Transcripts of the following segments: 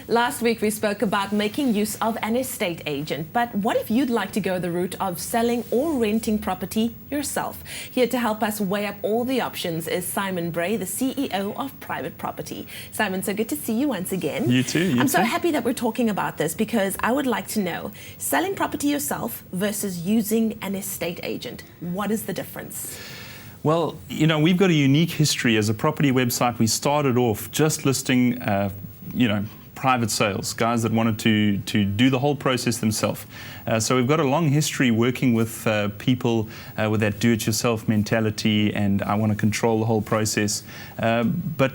Last week we spoke about making use of an estate agent, but what if you'd like to go the route of selling or renting property yourself? Here to help us weigh up all the options is Simon Bray, the CEO of Private Property. Simon, so good to see you once again. You too. I'm so happy that we're talking about this because I would like to know, selling property yourself versus using an estate agent, what is the difference? Well, you know, we've got a unique history as a property website. We started off just listing, private sales, guys that wanted to do the whole process themselves. So we've got a long history working with people with that do-it-yourself mentality, and I want to control the whole process. But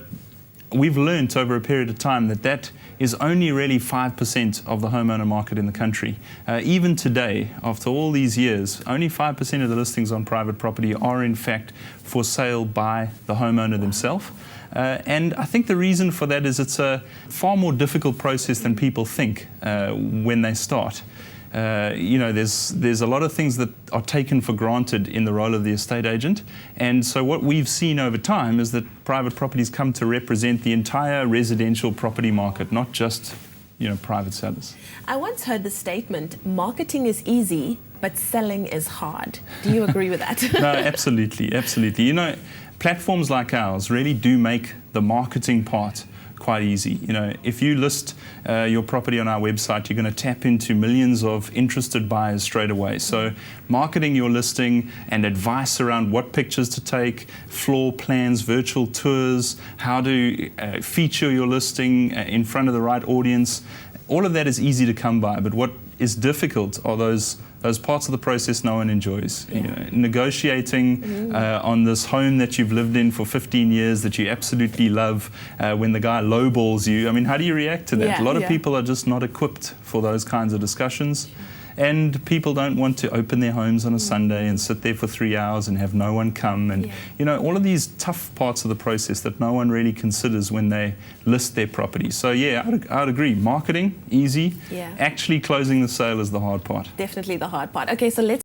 we've learned over a period of time that is only really 5% of the homeowner market in the country. Even today, after all these years, only 5% of the listings on private property are in fact for sale by the homeowner themselves. And I think the reason for that is it's a far more difficult process than people think when they start. There's a lot of things that are taken for granted in the role of the estate agent, and so what we've seen over time is that private properties come to represent the entire residential property market, not just private sellers. I once heard the statement, marketing is easy, but selling is hard. Do you agree with that? No, absolutely, absolutely. You know, platforms like ours really do make the marketing part quite easy. You know, if you list your property on our website, you're going to tap into millions of interested buyers straight away. So marketing your listing and advice around what pictures to take, floor plans, virtual tours, how to feature your listing in front of the right audience, all of that is easy to come by. But what is difficult are those parts of the process no one enjoys. Yeah. You know, negotiating on this home that you've lived in for 15 years that you absolutely love, when the guy lowballs you. I mean, how do you react to that? Yeah, a lot of people are just not equipped for those kinds of discussions. And people don't want to open their homes on a Sunday and sit there for 3 hours and have no one come. And, all of these tough parts of the process that no one really considers when they list their property. So, yeah, I'd agree. Marketing, easy. Yeah. Actually closing the sale is the hard part. Definitely the hard part. Okay, so let's